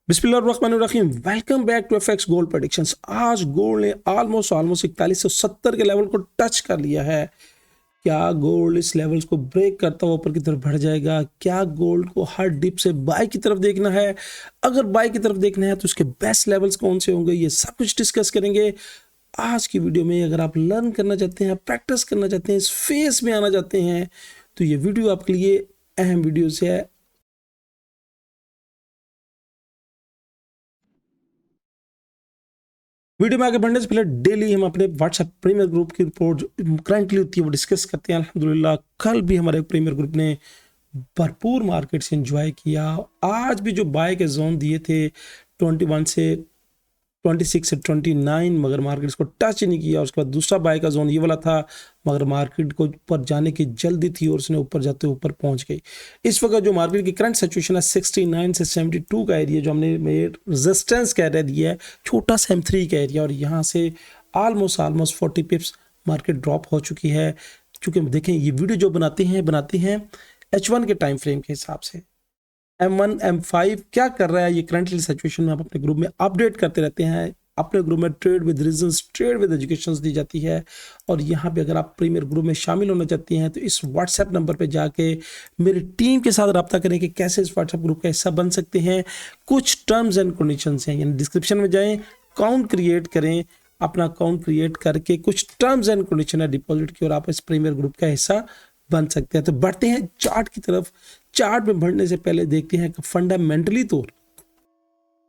बिस्मिल्लाहिर्रहमानिर्रहीम। Welcome back to FX gold predictions. आज gold ने ऑलमोस्ट 4170 के लेवल को टच कर लिया है। क्या गोल्ड इस लेवल्स को ब्रेक करता हुआ ऊपर की तरफ बढ़ जाएगा? क्या गोल्ड को हर डिप से बाय की तरफ देखना है? अगर बाय की तरफ देखना है तो उसके बेस्ट लेवल्स कौन से होंगे, ये सब कुछ डिस्कस करेंगे आज की वीडियो में। अगर आप लर्न करना चाहते हैं, प्रैक्टिस करना चाहते हैं, इस फेस में आना चाहते हैं तो ये वीडियो आपके लिए अहम वीडियो से है। वीडियो में आगे बढ़ने से पहले डेली हम अपने व्हाट्सएप प्रीमियर ग्रुप की रिपोर्ट जो करंटली होती है वो डिस्कस करते हैं। अल्हम्दुलिल्लाह कल भी हमारे प्रीमियर ग्रुप ने भरपूर मार्केट से एंजॉय किया। आज भी जो बाय के जोन दिए थे 21 से 26 से 29, मगर मार्केट इसको टच ही नहीं किया। उसके बाद दूसरा बाय का जोन ये वाला था, मगर मार्केट को ऊपर जाने की जल्दी थी और उसने ऊपर जाते ऊपर पहुंच गई। इस वक्त जो मार्केट की करंट सिचुएशन है 69 से 72 का एरिया जो हमने रेजिस्टेंस का एरिया दिया है, छोटा सा M3 का एरिया, और यहाँ से ऑलमोस्ट 40 पिप्स मार्केट ड्रॉप हो चुकी है। चूँकि देखें ये वीडियो जो बनाते हैं H1 के टाइम फ्रेम के हिसाब से। M1 M5 क्या कर रहा है ये करंटली सिचुएशन में आप अपने ग्रुप में अपडेट करते रहते हैं। अपने ग्रुप में trade with reasons, trade with educations दी जाती है। और यहाँ पे अगर आप प्रीमियर ग्रुप में शामिल होना चाहते हैं तो इस व्हाट्सएप नंबर पे जाके मेरी टीम के साथ रब्ता करें कि कैसे इस व्हाट्सएप ग्रुप का हिस्सा बन सकते हैं। कुछ टर्म्स एंड कंडीशंस हैं, यानी डिस्क्रिप्शन में जाएं, अकाउंट क्रिएट करें, अपना अकाउंट क्रिएट करके कुछ टर्म्स एंड कंडीशन है डिपॉजिट की, और आप इस प्रीमियर ग्रुप का हिस्सा बन सकते हैं। तो बढ़ते हैं चार्ट की तरफ। चार्ट में बढ़ने से पहले देखते हैं कि फंडामेंटली तो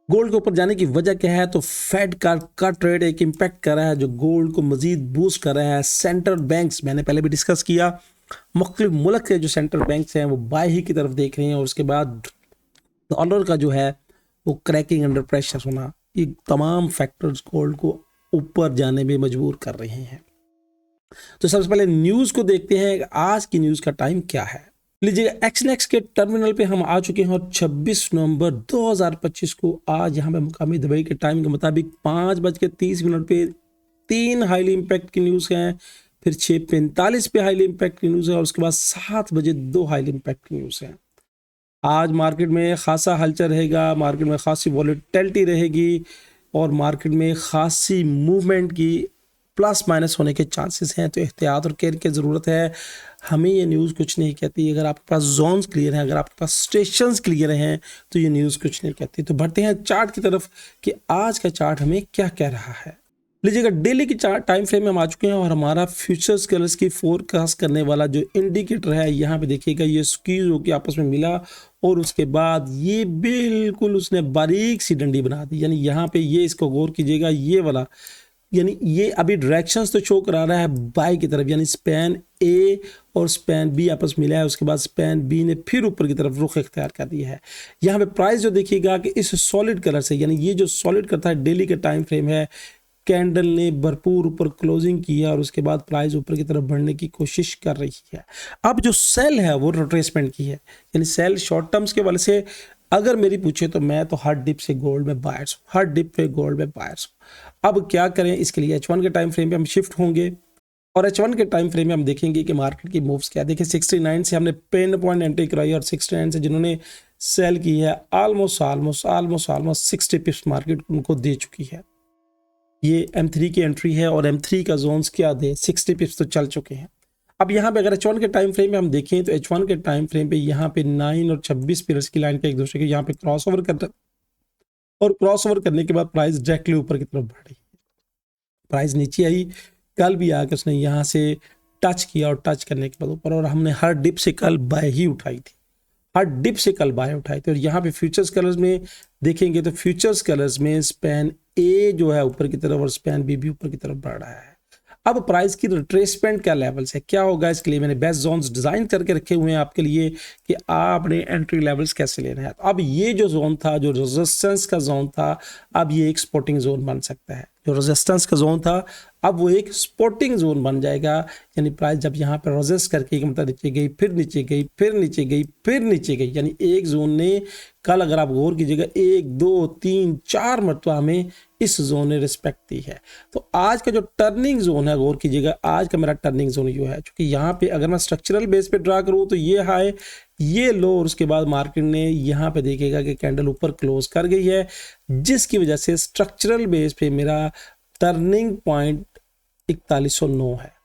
गोल्ड के ऊपर जाने की वजह क्या है। तो फेड का ट्रेड एक इम्पैक्ट कर रहा है जो गोल्ड को मजीद बूस्ट कर रहा है। सेंट्रल बैंक्स, मैंने पहले भी डिस्कस किया, मुख्तलिफ मुल्क के जो सेंट्रल बैंक्स हैं वो बाय ही की तरफ देख रहे हैं। और उसके बाद डॉलर का जो है वो क्रैकिंग अंडर प्रेशर होना, ये तमाम फैक्टर्स गोल्ड को ऊपर जाने में मजबूर कर रहे हैं। तो सबसे पहले न्यूज़ को देखते हैं, आज की न्यूज़ का टाइम क्या है। लीजिएगा एक्सनेक्स के टर्मिनल पे हम आ चुके हैं और 26 नवंबर 2025 को आज यहाँ पे मुकामी दुबई के टाइम के मुताबिक 5:30 पे 3 हाईली इम्पैक्ट की न्यूज़ हैं, फिर 6:45 पे हाईली इम्पैक्ट की न्यूज़ है, और उसके बाद 7 बजे 2 हाईली इम्पैक्ट की न्यूज़ हैं। आज मार्केट में खासा हलचल रहेगा, मार्केट में खासी वॉलेटिलिटी रहेगी और मार्केट में खासी मूवमेंट की प्लस माइनस होने के चांसेस हैं। तो एहतियात और केयर की ज़रूरत है। हमें ये न्यूज़ कुछ नहीं कहती। अगर आपके पास जोन्स क्लियर हैं, अगर आपके पास स्टेशंस क्लियर हैं तो ये न्यूज़ कुछ नहीं कहती। तो बढ़ते हैं चार्ट की तरफ कि आज का चार्ट हमें क्या कह रहा है। लीजिएगा डेली की चार्ट टाइम फ्रेम में हम आ चुके हैं और हमारा फ्यूचर्स कलर्स की फोरकास्ट करने वाला जो इंडिकेटर है, यहाँ पे देखिएगा ये स्क्वीज होकर आपस में मिला और उसके बाद ये बिल्कुल उसने बारीक सी डंडी बना दी। यानी यहाँ पे ये, इसको गौर कीजिएगा, ये वाला, यानी ये अभी डायरेक्शंस तो शो करा रहा है बाय की तरफ, यानी स्पैन ए और स्पैन बी आपस में मिला है। उसके बाद स्पैन बी ने फिर ऊपर की तरफ रुख इख्तियार कर दिया है। यहाँ पे प्राइस जो देखिएगा कि इस सॉलिड कलर से, यानी ये जो सॉलिड करता है डेली का टाइम फ्रेम है, कैंडल ने भरपूर ऊपर क्लोजिंग की है और उसके बाद प्राइस ऊपर की तरफ बढ़ने की कोशिश कर रही है। अब जो सेल है वो रिट्रेसमेंट की है, यानी सेल शॉर्ट टर्म्स के वाले से अगर मेरी पूछे तो मैं तो हर डिप से गोल्ड में बायर्स हूँ, हर डिप पे गोल्ड में बायर्स हूँ। अब क्या करें, इसके लिए H1 के टाइम फ्रेम पे हम शिफ्ट होंगे और H1 के टाइम फ्रेम में हम देखेंगे कि मार्केट की मूव्स क्या। देखिए 69 से हमने पेन पॉइंट एंट्री कराई और 69 से जिन्होंने सेल की है ऑलमोस्ट 60 पिप्स मार्केट उनको दे चुकी है। ये M3 की एंट्री है और M3 का जोन्स क्या दे, 60 पिप्स तो चल चुके हैं। अब यहाँ पे अगर H1 के टाइम फ्रेम में हम देखें तो H1 के टाइम फ्रेम पे यहाँ पे 9 और 26 पिलर्स की लाइन के एक दूसरे के यहाँ पे क्रॉस ओवर करता और क्रॉस ओवर करने के बाद प्राइस डायरेक्टली ऊपर की तरफ बढ़ रही है। प्राइस नीचे आई, कल भी आकर उसने यहाँ से टच किया और टच करने के बाद ऊपर, और हमने हर डिप से कल बाय ही उठाई थी, हर डिप से कल बाय उठाई थी। और यहाँ पे फ्यूचर्स कलर्स में देखेंगे तो फ्यूचर्स कलर्स में स्पैन ए जो है ऊपर की तरफ और स्पैन बी भी ऊपर की तरफ बढ़ रहा है। अब प्राइस की रिट्रेसमेंट क्या लेवल्स है, क्या होगा, इसके लिए मैंने बेस्ट जोन्स डिज़ाइन करके रखे हुए हैं आपके लिए कि आपने एंट्री लेवल्स कैसे लेना है। अब ये जो जोन था, जो रेजिस्टेंस का जोन था, अब ये एक सपोर्टिंग जोन बन सकता है। जो रेजिस्टेंस का जोन था अब वो एक सपोर्टिंग जोन बन जाएगा, यानी प्राइस जब यहाँ पर रेजिस्ट करके मतलब नीचे गई, फिर नीचे गई, फिर नीचे गई, फिर नीचे गई, यानी एक जोन ने कल अगर आप गौर कीजिएगा 1 2 3 4 मरतबा हमें इस जोन ने रिस्पेक्ट दी है। तो आज का जो टर्निंग जोन है, गौर कीजिएगा, आज का मेरा टर्निंग जोन ये है, क्योंकि यहाँ पे अगर मैं स्ट्रक्चरल बेस पे ड्रा करूँ तो ये हाई, ये लो, और उसके बाद मार्केट ने यहाँ पे देखेगा कि कैंडल ऊपर क्लोज कर गई है, जिसकी वजह से स्ट्रक्चरल बेस पे मेरा टर्निंग पॉइंट 4109 है।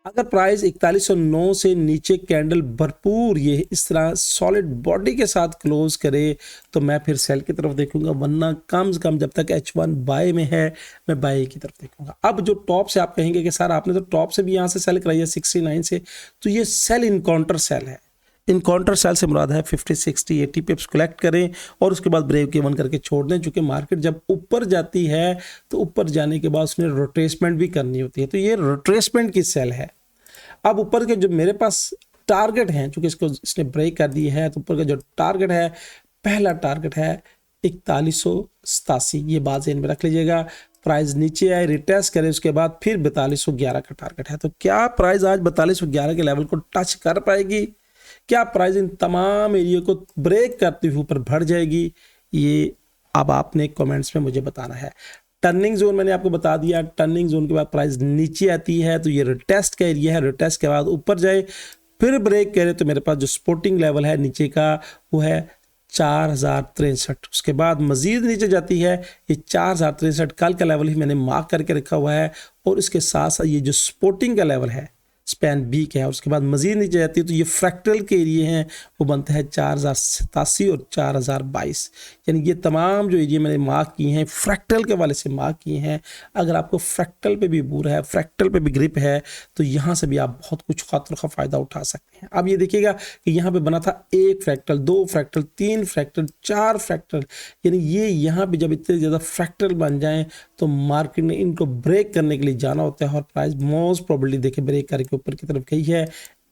अगर प्राइस 4109 से नीचे कैंडल भरपूर ये इस तरह सॉलिड बॉडी के साथ क्लोज करे तो मैं फिर सेल की तरफ देखूंगा, वरना कम से कम जब तक H1 बाय में है मैं बाय की तरफ देखूंगा। अब जो टॉप से आप कहेंगे कि सर आपने तो टॉप से भी यहाँ से सेल कराई है 69 से, तो ये सेल इनकाउंटर सेल है। इनकाउंटर सेल से मुराद है 50 60 80 पिप्स कलेक्ट करें और उसके बाद ब्रेक इवन करके छोड़ दें, चूंकि मार्केट जब ऊपर जाती है तो ऊपर जाने के बाद उसने रोटेसमेंट भी करनी होती है, तो ये रोटेसमेंट की सेल है। अब ऊपर के जो मेरे पास टारगेट हैं, चूंकि इसने ब्रेक कर दी है, तो ऊपर का जो टारगेट है, पहला टारगेट है 4187, ये बात ज़हन में रख लीजिएगा। प्राइस नीचे आए, रिटेस्ट करे, उसके बाद फिर 4211 का टारगेट है। तो क्या प्राइस आज 4211 के लेवल को टच कर पाएगी? क्या प्राइस इन तमाम एरिया को ब्रेक करते हुए ऊपर बढ़ जाएगी? ये अब आपने कमेंट्स में मुझे बताना है। टर्निंग जोन मैंने आपको बता दिया, टर्निंग जोन के बाद प्राइस नीचे आती है तो ये रिटेस्ट का एरिया है, रिटेस्ट के बाद ऊपर जाए फिर ब्रेक करे तो मेरे पास जो सपोर्टिंग लेवल है नीचे का वो है 4063। उसके बाद मजीद नीचे जाती है, ये 4063 कल का लेवल ही मैंने मार्क करके रखा हुआ है, और इसके साथ साथ ये जो सपोर्टिंग का लेवल है स्पैन बी का है, उसके बाद मजीद नीचे जाती है तो ये फ्रैक्टल के एरिए हैं वो बनता है 4087 और 4022, यानी ये तमाम जो एरिया मैंने मार्क किए हैं फ्रैक्टल के वाले से मार्क किए हैं। अगर आपको फ्रैक्टल पे भी बूर है, फ्रैक्टल पे भी ग्रिप है, तो यहाँ से भी आप बहुत कुछ खातर का फ़ायदा उठा सकते हैं। अब ये देखिएगा कि यहाँ पे बना था 1 फ्रैक्टल, 2 फ्रैक्टल, 3 फ्रैक्टल, 4 फ्रैक्टल, यानी ये यहाँ पे जब इतने ज़्यादा फ्रैक्टल बन जाएँ तो मार्केट ने इनको ब्रेक करने के लिए जाना होता है, और प्राइस मोस्ट प्रोबेबली देखे ब्रेक करके ऊपर की तरफ गई है।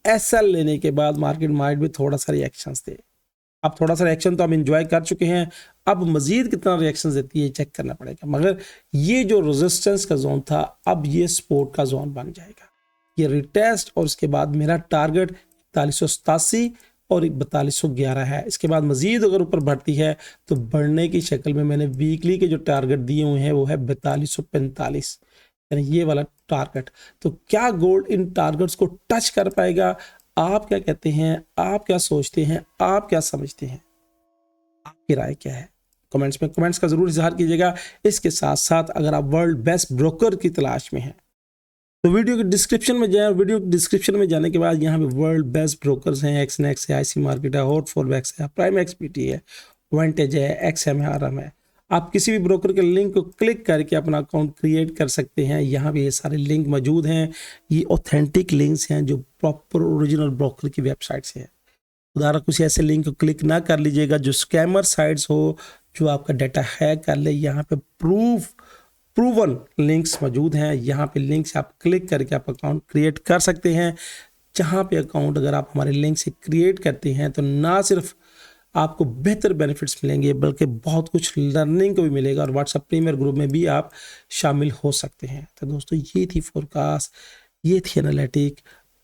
एसएल लेने के बाद मार्केट माइट भी थोड़ा सा रिएक्शंस दे। अब थोड़ा सा रिएक्शन तो हम एंजॉय कर चुके हैं, अब मजीद कितना रिएक्शंस देती है चेक करना पड़ेगा, मगर ये जो रेजिस्टेंस का जोन था अब ये सपोर्ट का जोन बन जाएगा। ये रिटेस्ट और उसके बाद मेरा टारगेट 4187 और 4211 है। इसके बाद मजीद अगर ऊपर बढ़ती है तो बढ़ने की शक्ल में मैंने वीकली के जो टारगेट दिए हुए हैं वो है 4245, यानी ये वाला टारगेट। तो क्या गोल्ड इन टारगेट्स को टच कर पाएगा? आप क्या कहते हैं, आप क्या सोचते हैं, आप क्या समझते हैं, आपकी राय क्या है? कमेंट्स में कमेंट्स का जरूर इजहार कीजिएगा। इसके साथ साथ अगर आप वर्ल्ड बेस्ट ब्रोकर की तलाश में हैं तो वीडियो के डिस्क्रिप्शन में जाएं, वीडियो के डिस्क्रिप्शन में जाने के बाद यहाँ पे वर्ल्ड बेस्ट ब्रोकर्स हैं, एक्सनेक्स है, आईसी मार्केट है, हॉट4वेक्स है, प्राइम एक्सपीटी है, वांटेज है, एक्सएम है, आरएम है। आप किसी भी ब्रोकर के लिंक को क्लिक करके अपना अकाउंट क्रिएट कर सकते हैं। यहाँ पे ये सारे लिंक मौजूद हैं, ये ऑथेंटिक लिंक्स हैं जो प्रॉपर ओरिजिनल ब्रोकर की वेबसाइट से है। उदाहरण कुछ ऐसे लिंक को क्लिक ना कर लीजिएगा जो स्कैमर साइट्स हो, जो आपका डाटा हैक कर ले। यहाँ पे प्रूवन लिंक्स मौजूद हैं, यहाँ पे लिंक से आप क्लिक करके आप अकाउंट क्रिएट कर सकते हैं। जहाँ पे अकाउंट अगर आप हमारे लिंक से क्रिएट करते हैं तो ना सिर्फ आपको बेहतर बेनिफिट्स मिलेंगे बल्कि बहुत कुछ लर्निंग को भी मिलेगा, और व्हाट्सएप प्रीमियर ग्रुप में भी आप शामिल हो सकते हैं। तो दोस्तों ये थी फोरकास्ट, ये थी एनालिटिक।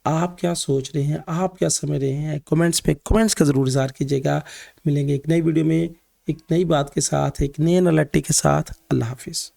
आप क्या सोच रहे हैं, आप क्या समझ रहे हैं, कमेंट्स में कमेंट्स का ज़रूर इज़हार कीजिएगा। मिलेंगे एक नई वीडियो में एक नई बात के साथ, एक नए एनालिटिक के साथ। अल्लाह हाफिज़।